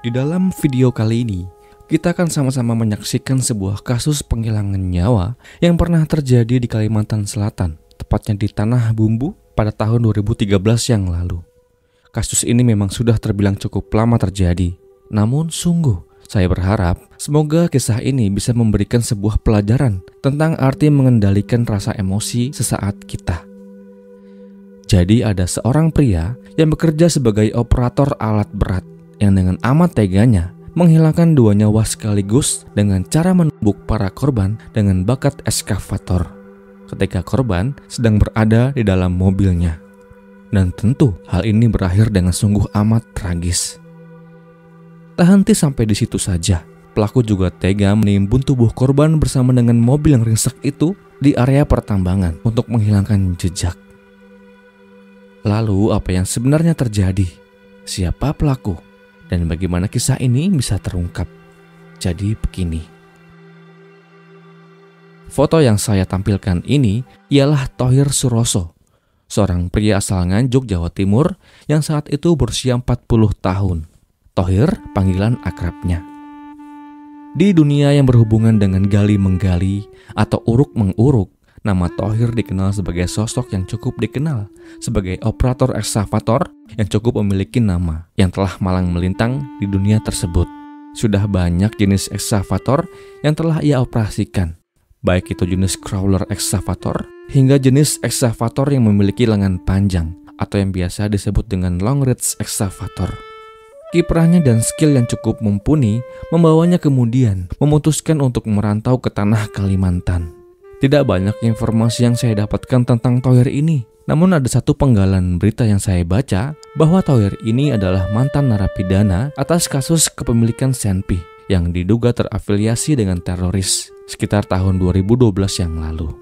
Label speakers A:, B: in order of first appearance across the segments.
A: Di dalam video kali ini, kita akan sama-sama menyaksikan sebuah kasus penghilangan nyawa yang pernah terjadi di Kalimantan Selatan, tepatnya di Tanah Bumbu pada tahun 2013 yang lalu. Kasus ini memang sudah terbilang cukup lama terjadi, namun sungguh saya berharap semoga kisah ini bisa memberikan sebuah pelajaran tentang arti mengendalikan rasa emosi sesaat kita. Jadi ada seorang pria yang bekerja sebagai operator alat berat yang dengan amat teganya menghilangkan 2 nyawa sekaligus dengan cara menumbuk para korban dengan bakat eskavator ketika korban sedang berada di dalam mobilnya. Dan tentu hal ini berakhir dengan sungguh amat tragis. Tak henti sampai di situ saja, pelaku juga tega menimbun tubuh korban bersama dengan mobil yang ringsek itu di area pertambangan untuk menghilangkan jejak. Lalu apa yang sebenarnya terjadi? Siapa pelaku? Dan bagaimana kisah ini bisa terungkap? Jadi begini. Foto yang saya tampilkan ini ialah Thohir Suroso, seorang pria asal Nganjuk, Jawa Timur yang saat itu berusia 40 tahun. Thohir panggilan akrabnya. Di dunia yang berhubungan dengan gali-menggali atau uruk-menguruk, nama Thohir dikenal sebagai sosok yang cukup dikenal sebagai operator ekskavator yang cukup memiliki nama yang telah malang melintang di dunia tersebut. Sudah banyak jenis ekskavator yang telah ia operasikan, baik itu jenis crawler ekskavator hingga jenis ekskavator yang memiliki lengan panjang atau yang biasa disebut dengan long reach ekskavator. Kiprahnya dan skill yang cukup mumpuni membawanya kemudian memutuskan untuk merantau ke tanah Kalimantan. Tidak banyak informasi yang saya dapatkan tentang Thohir ini. Namun ada satu penggalan berita yang saya baca bahwa Thohir ini adalah mantan narapidana atas kasus kepemilikan senpi yang diduga terafiliasi dengan teroris sekitar tahun 2012 yang lalu.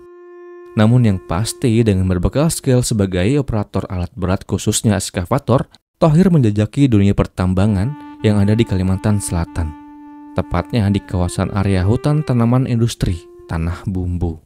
A: Namun yang pasti dengan berbekal skill sebagai operator alat berat khususnya eskavator, Thohir menjajaki dunia pertambangan yang ada di Kalimantan Selatan, tepatnya di kawasan area hutan tanaman industri Tanah Bumbu.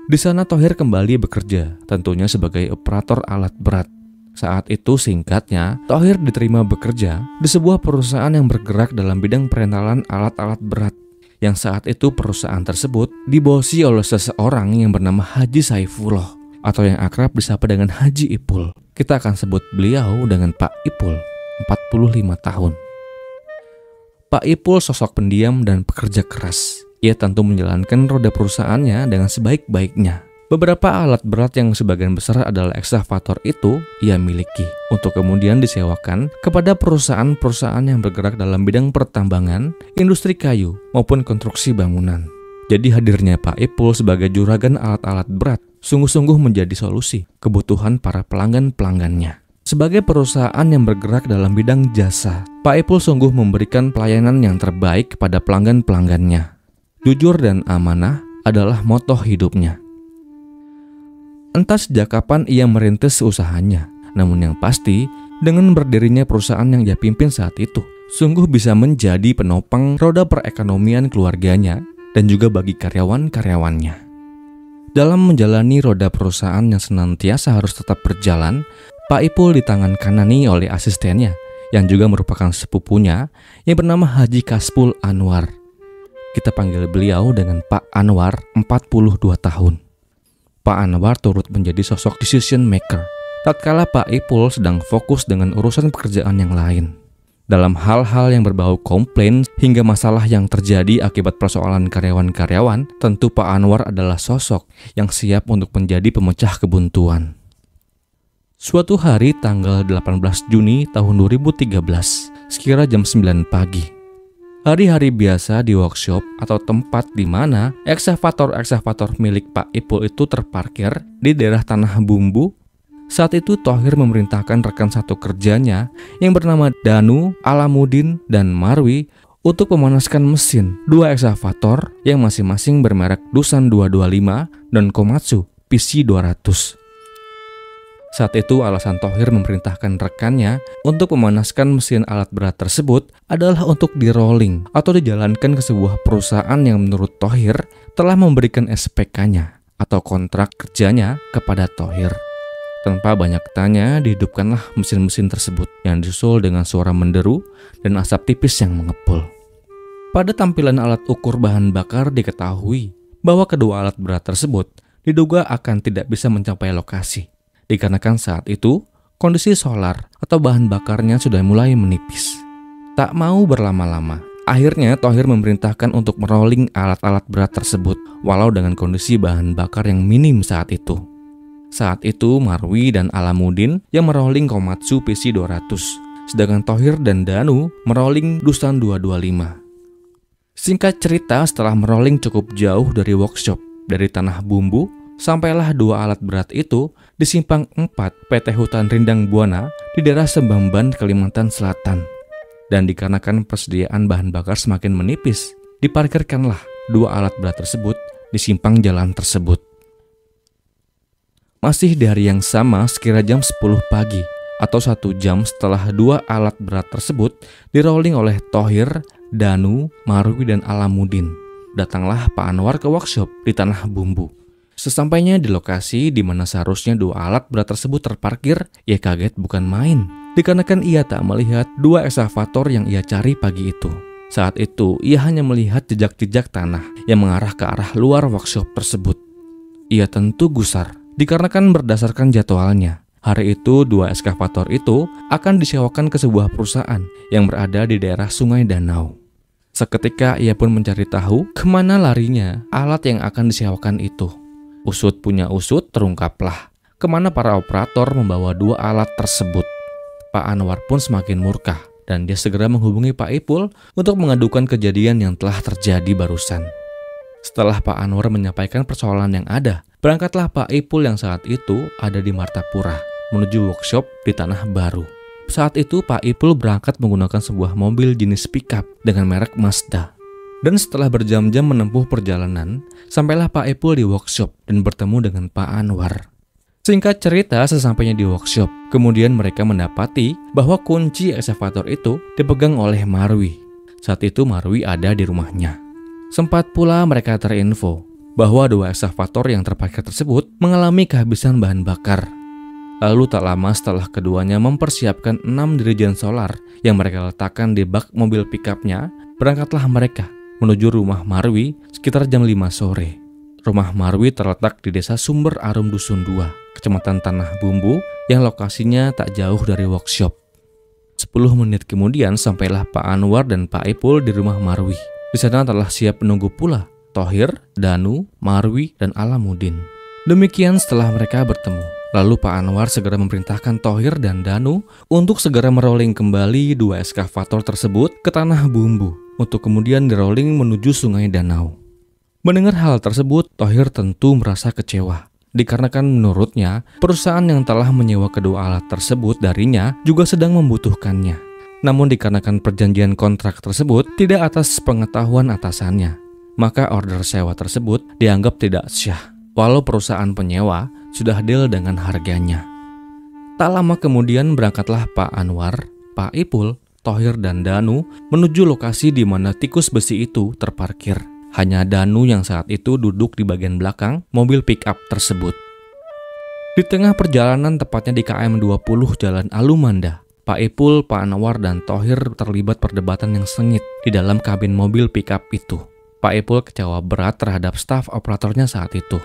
A: Di sana Thohir kembali bekerja, tentunya sebagai operator alat berat. Saat itu singkatnya, Thohir diterima bekerja di sebuah perusahaan yang bergerak dalam bidang perentalan alat-alat berat, yang saat itu perusahaan tersebut dibosi oleh seseorang yang bernama Haji Saifullah, atau yang akrab disapa dengan Haji Ipul. Kita akan sebut beliau dengan Pak Ipul, 45 tahun. Pak Ipul sosok pendiam dan pekerja keras. Ia tentu menjalankan roda perusahaannya dengan sebaik-baiknya. Beberapa alat berat yang sebagian besar adalah ekskavator itu ia miliki untuk kemudian disewakan kepada perusahaan-perusahaan yang bergerak dalam bidang pertambangan, industri kayu, maupun konstruksi bangunan. Jadi hadirnya Pak Ipul sebagai juragan alat-alat berat sungguh-sungguh menjadi solusi kebutuhan para pelanggan-pelanggannya. Sebagai perusahaan yang bergerak dalam bidang jasa, Pak Ipul sungguh memberikan pelayanan yang terbaik kepada pelanggan-pelanggannya. Jujur dan amanah adalah moto hidupnya. Entah sejak kapan ia merintis usahanya, namun yang pasti dengan berdirinya perusahaan yang ia pimpin saat itu, sungguh bisa menjadi penopang roda perekonomian keluarganya dan juga bagi karyawan-karyawannya. Dalam menjalani roda perusahaan yang senantiasa harus tetap berjalan, Pak Ipul ditangan kanani oleh asistennya yang juga merupakan sepupunya yang bernama Haji Kaspul Anwar. Kita panggil beliau dengan Pak Anwar, 42 tahun. Pak Anwar turut menjadi sosok decision maker tatkala Pak Ipul sedang fokus dengan urusan pekerjaan yang lain. Dalam hal-hal yang berbau komplain hingga masalah yang terjadi akibat persoalan karyawan-karyawan, tentu Pak Anwar adalah sosok yang siap untuk menjadi pemecah kebuntuan. Suatu hari tanggal 18 Juni tahun 2013, sekira jam 9 pagi. Hari-hari biasa di workshop atau tempat di mana ekskavator-ekskavator milik Pak Ipul itu terparkir di daerah Tanah Bumbu. Saat itu Thohir memerintahkan rekan satu kerjanya yang bernama Danu, Alamuddin, dan Marwi untuk memanaskan mesin 2 ekskavator yang masing-masing bermerek Dusan 225 dan Komatsu PC200. Saat itu alasan Thohir memerintahkan rekannya untuk memanaskan mesin alat berat tersebut adalah untuk di-rolling atau dijalankan ke sebuah perusahaan yang menurut Thohir telah memberikan SPK-nya atau kontrak kerjanya kepada Thohir. Tanpa banyak tanya, dihidupkanlah mesin-mesin tersebut yang disusul dengan suara menderu dan asap tipis yang mengepul. Pada tampilan alat ukur bahan bakar diketahui bahwa kedua alat berat tersebut diduga akan tidak bisa mencapai lokasi, dikarenakan saat itu kondisi solar atau bahan bakarnya sudah mulai menipis. Tak mau berlama-lama, akhirnya Thohir memerintahkan untuk merolling alat-alat berat tersebut walau dengan kondisi bahan bakar yang minim saat itu. Saat itu Marwi dan Alamuddin yang merolling Komatsu PC200, sedangkan Thohir dan Danu merolling Dusan 225. Singkat cerita, setelah merolling cukup jauh dari workshop, dari tanah bumbu, sampailah dua alat berat itu di Simpang 4 PT Hutan Rindang Buana di daerah Sembamban, Kalimantan Selatan. Dan dikarenakan persediaan bahan bakar semakin menipis, diparkirkanlah dua alat berat tersebut di simpang jalan tersebut. Masih di hari yang sama, sekira jam 10 pagi atau 1 jam setelah dua alat berat tersebut dirolling oleh Thohir, Danu, Marwi, dan Alamuddin, datanglah Pak Anwar ke workshop di tanah bumbu. Sesampainya di lokasi di mana seharusnya dua alat berat tersebut terparkir, ia kaget bukan main, dikarenakan ia tak melihat dua ekskavator yang ia cari pagi itu. Saat itu, ia hanya melihat jejak-jejak tanah yang mengarah ke arah luar workshop tersebut. Ia tentu gusar, dikarenakan berdasarkan jadwalnya, hari itu dua ekskavator itu akan disewakan ke sebuah perusahaan yang berada di daerah Sungai Danau. Seketika ia pun mencari tahu kemana larinya alat yang akan disewakan itu. Usut punya usut, terungkaplah kemana para operator membawa dua alat tersebut. Pak Anwar pun semakin murka dan dia segera menghubungi Pak Ipul untuk mengadukan kejadian yang telah terjadi barusan. Setelah Pak Anwar menyampaikan persoalan yang ada, berangkatlah Pak Ipul yang saat itu ada di Martapura menuju workshop di Tanah Baru. Saat itu Pak Ipul berangkat menggunakan sebuah mobil jenis pickup dengan merek Mazda. Dan setelah berjam-jam menempuh perjalanan, sampailah Pak Ipul di workshop dan bertemu dengan Pak Anwar. Singkat cerita, sesampainya di workshop, kemudian mereka mendapati bahwa kunci ekskavator itu dipegang oleh Marwi. Saat itu Marwi ada di rumahnya. Sempat pula mereka terinfo bahwa dua ekskavator yang terparkir tersebut mengalami kehabisan bahan bakar. Lalu tak lama setelah keduanya mempersiapkan 6 dirijen solar yang mereka letakkan di bak mobil pickupnya, berangkatlah mereka menuju rumah Marwi sekitar jam 5 sore. Rumah Marwi terletak di Desa Sumber Arum Dusun 2, Kecamatan Tanah Bumbu, yang lokasinya tak jauh dari workshop. 10 menit kemudian sampailah Pak Anwar dan Pak Ipul di rumah Marwi. Di sana telah siap menunggu pula Thohir, Danu, Marwi, dan Alamuddin. Demikian setelah mereka bertemu, lalu Pak Anwar segera memerintahkan Thohir dan Danu untuk segera merolling kembali dua ekskavator tersebut ke tanah bumbu untuk kemudian dirolling menuju Sungai Danau. Mendengar hal tersebut, Thohir tentu merasa kecewa, dikarenakan menurutnya perusahaan yang telah menyewa kedua alat tersebut darinya juga sedang membutuhkannya. Namun dikarenakan perjanjian kontrak tersebut tidak atas pengetahuan atasannya, maka order sewa tersebut dianggap tidak syah, walau perusahaan penyewa sudah deal dengan harganya. Tak lama kemudian berangkatlah Pak Anwar, Pak Ipul, Thohir, dan Danu menuju lokasi di mana tikus besi itu terparkir. Hanya Danu yang saat itu duduk di bagian belakang mobil pick-up tersebut. Di tengah perjalanan, tepatnya di KM 20 Jalan Alumanda, Pak Ipul, Pak Anwar, dan Thohir terlibat perdebatan yang sengit di dalam kabin mobil pick-up itu. Pak Ipul kecewa berat terhadap staf operatornya saat itu.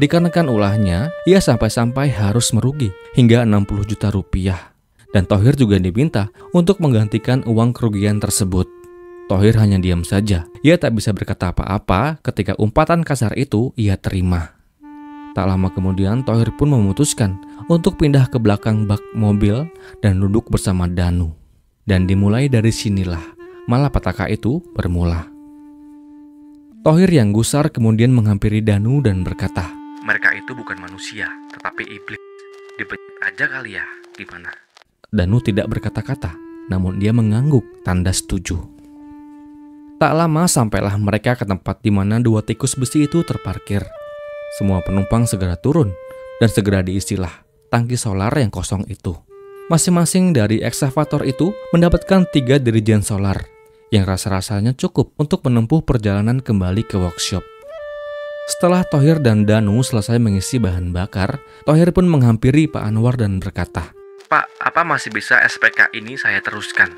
A: Dikarenakan ulahnya, ia sampai-sampai harus merugi hingga 60 juta rupiah. Dan Thohir juga diminta untuk menggantikan uang kerugian tersebut. Thohir hanya diam saja. Ia tak bisa berkata apa-apa ketika umpatan kasar itu ia terima. Tak lama kemudian Thohir pun memutuskan untuk pindah ke belakang bak mobil dan duduk bersama Danu. Dan dimulai dari sinilah malapetaka itu bermula. Thohir yang gusar kemudian menghampiri Danu dan berkata, "Mereka itu bukan manusia, tetapi iblis. Dipencet aja kali ya, gimana?" Danu tidak berkata-kata, namun dia mengangguk tanda setuju. Tak lama sampailah mereka ke tempat di mana dua tikus besi itu terparkir. Semua penumpang segera turun dan segera diisilah tangki solar yang kosong itu. Masing-masing dari ekskavator itu mendapatkan 3 dirijen solar yang rasa-rasanya cukup untuk menempuh perjalanan kembali ke workshop. Setelah Thohir dan Danu selesai mengisi bahan bakar, Thohir pun menghampiri Pak Anwar dan berkata, "Pak, apa masih bisa SPK ini saya teruskan?"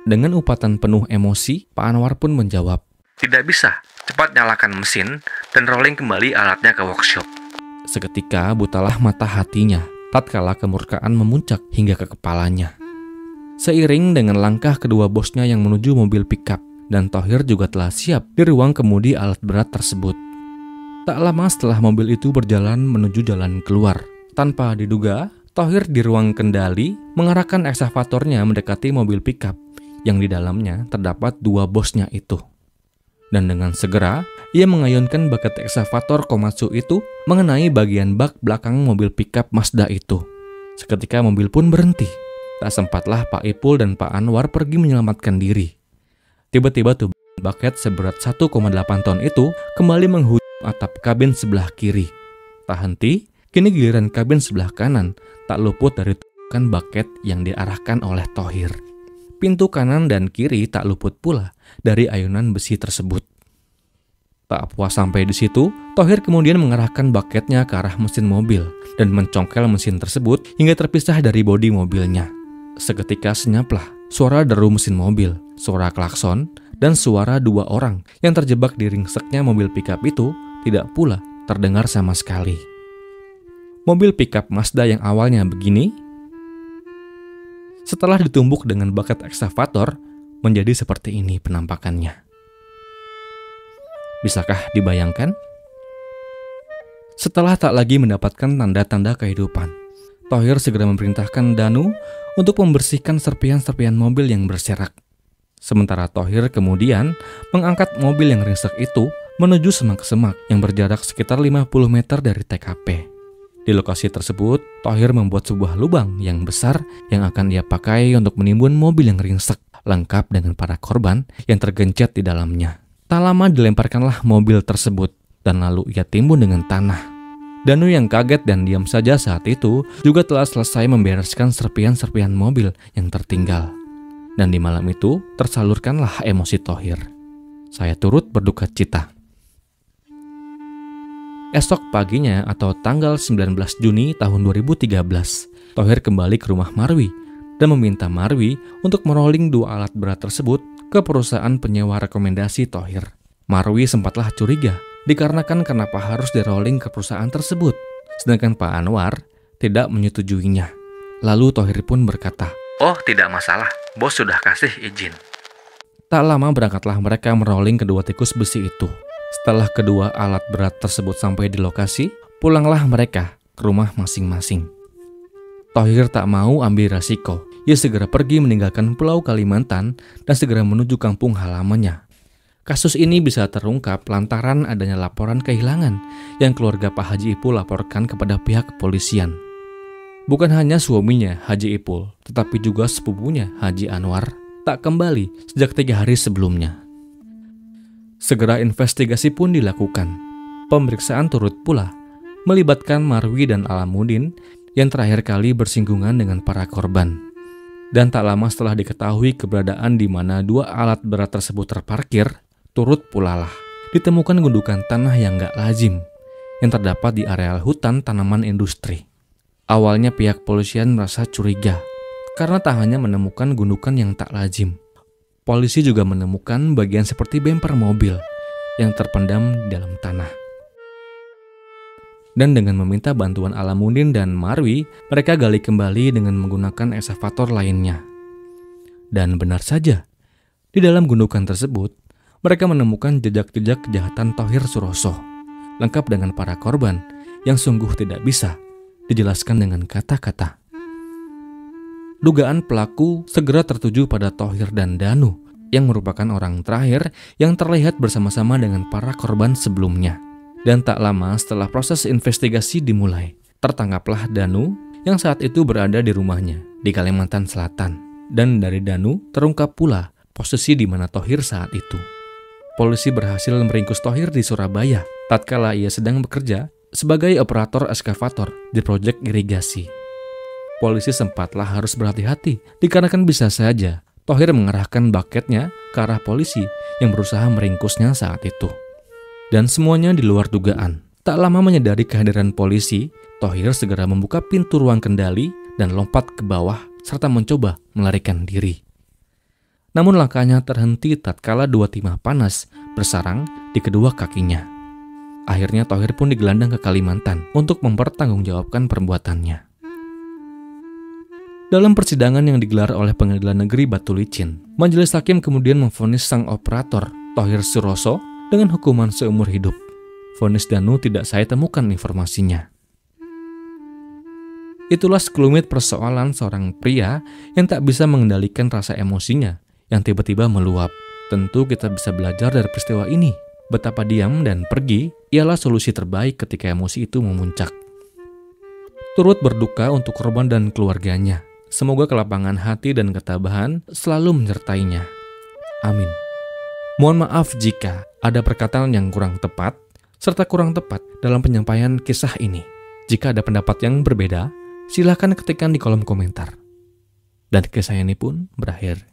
A: Dengan upatan penuh emosi, Pak Anwar pun menjawab, "Tidak bisa, cepat nyalakan mesin dan rolling kembali alatnya ke workshop." Seketika butalah mata hatinya, tatkala kemurkaan memuncak hingga ke kepalanya. Seiring dengan langkah kedua bosnya yang menuju mobil pickup, dan Thohir juga telah siap di ruang kemudi alat berat tersebut. Tak lama setelah mobil itu berjalan menuju jalan keluar, tanpa diduga, Thohir di ruang kendali mengarahkan eksavatornya mendekati mobil pickup yang di dalamnya terdapat dua bosnya itu. Dan dengan segera, ia mengayunkan baket eksavator Komatsu itu mengenai bagian bak belakang mobil pickup Mazda itu. Seketika mobil pun berhenti. Tak sempatlah Pak Ipul dan Pak Anwar pergi menyelamatkan diri. Tiba-tiba tuh baket seberat 1,8 ton itu kembali menghujam atap kabin sebelah kiri. Tak henti, kini giliran kabin sebelah kanan tak luput dari tubukan baket yang diarahkan oleh Thohir. Pintu kanan dan kiri tak luput pula dari ayunan besi tersebut. Tak puas sampai di situ, Thohir kemudian mengarahkan baketnya ke arah mesin mobil dan mencongkel mesin tersebut hingga terpisah dari bodi mobilnya. Seketika senyaplah suara deru mesin mobil, suara klakson, dan suara dua orang yang terjebak di ringseknya mobil pickup itu tidak pula terdengar sama sekali. Mobil pickup Mazda yang awalnya begini, setelah ditumbuk dengan baket eksavator, menjadi seperti ini penampakannya. Bisakah dibayangkan? Setelah tak lagi mendapatkan tanda-tanda kehidupan, Thohir segera memerintahkan Danu untuk membersihkan serpihan-serpihan mobil yang berserak. Sementara Thohir kemudian mengangkat mobil yang ringsek itu menuju semak-semak yang berjarak sekitar 50 meter dari TKP. Di lokasi tersebut, Thohir membuat sebuah lubang yang besar yang akan dia pakai untuk menimbun mobil yang ringsek, lengkap dengan para korban yang tergencet di dalamnya. Tak lama dilemparkanlah mobil tersebut, dan lalu ia timbun dengan tanah. Danu yang kaget dan diam saja saat itu juga telah selesai membereskan serpihan-serpihan mobil yang tertinggal. Dan di malam itu tersalurkanlah emosi Thohir. Saya turut berduka cita. Esok paginya atau tanggal 19 Juni tahun 2013, Thohir kembali ke rumah Marwi dan meminta Marwi untuk merolling dua alat berat tersebut ke perusahaan penyewa rekomendasi Thohir. Marwi sempatlah curiga dikarenakan kenapa harus dirolling ke perusahaan tersebut, sedangkan Pak Anwar tidak menyetujuinya. Lalu Thohir pun berkata, "Oh, tidak masalah, bos sudah kasih izin." Tak lama berangkatlah mereka merolling kedua tikus besi itu. Setelah kedua alat berat tersebut sampai di lokasi, pulanglah mereka ke rumah masing-masing. Thohir tak mau ambil resiko. Ia segera pergi meninggalkan Pulau Kalimantan dan segera menuju kampung halamannya. Kasus ini bisa terungkap lantaran adanya laporan kehilangan yang keluarga Pak Haji Ipul laporkan kepada pihak kepolisian. Bukan hanya suaminya Haji Ipul, tetapi juga sepupunya Haji Anwar tak kembali sejak 3 hari sebelumnya. Segera investigasi pun dilakukan. Pemeriksaan turut pula melibatkan Marwi dan Alamuddin yang terakhir kali bersinggungan dengan para korban. Dan tak lama setelah diketahui keberadaan di mana dua alat berat tersebut terparkir, turut pula lah ditemukan gundukan tanah yang gak lazim yang terdapat di areal hutan tanaman industri. Awalnya pihak polisian merasa curiga karena tak hanya menemukan gundukan yang tak lazim. Polisi juga menemukan bagian seperti bemper mobil yang terpendam di dalam tanah. Dan dengan meminta bantuan Alamuddin dan Marwi, mereka gali kembali dengan menggunakan eksavator lainnya. Dan benar saja, di dalam gundukan tersebut, mereka menemukan jejak-jejak kejahatan Thohir Suroso, lengkap dengan para korban yang sungguh tidak bisa dijelaskan dengan kata-kata. Dugaan pelaku segera tertuju pada Thohir dan Danu, yang merupakan orang terakhir yang terlihat bersama-sama dengan para korban sebelumnya. Dan tak lama setelah proses investigasi dimulai, tertangkaplah Danu yang saat itu berada di rumahnya di Kalimantan Selatan. Dan dari Danu terungkap pula posisi di mana Thohir saat itu. Polisi berhasil meringkus Thohir di Surabaya tatkala ia sedang bekerja sebagai operator ekskavator di proyek irigasi. Polisi sempatlah harus berhati-hati dikarenakan bisa saja Thohir mengarahkan baketnya ke arah polisi yang berusaha meringkusnya saat itu. Dan semuanya di luar dugaan. Tak lama menyadari kehadiran polisi, Thohir segera membuka pintu ruang kendali dan lompat ke bawah serta mencoba melarikan diri. Namun langkahnya terhenti tatkala dua timah panas bersarang di kedua kakinya. Akhirnya Thohir pun digelandang ke Kalimantan untuk mempertanggungjawabkan perbuatannya. Dalam persidangan yang digelar oleh Pengadilan Negeri Batu Licin, majelis hakim kemudian memvonis sang operator, Thohir Suroso, dengan hukuman seumur hidup. Vonis Danu tidak saya temukan informasinya. Itulah sekelumit persoalan seorang pria yang tak bisa mengendalikan rasa emosinya yang tiba-tiba meluap. Tentu kita bisa belajar dari peristiwa ini. Betapa diam dan pergi ialah solusi terbaik ketika emosi itu memuncak. Turut berduka untuk korban dan keluarganya. Semoga kelapangan hati dan ketabahan selalu menyertainya. Amin. Mohon maaf jika ada perkataan yang kurang tepat, serta kurang tepat dalam penyampaian kisah ini. Jika ada pendapat yang berbeda, silakan ketikkan di kolom komentar. Dan kisah ini pun berakhir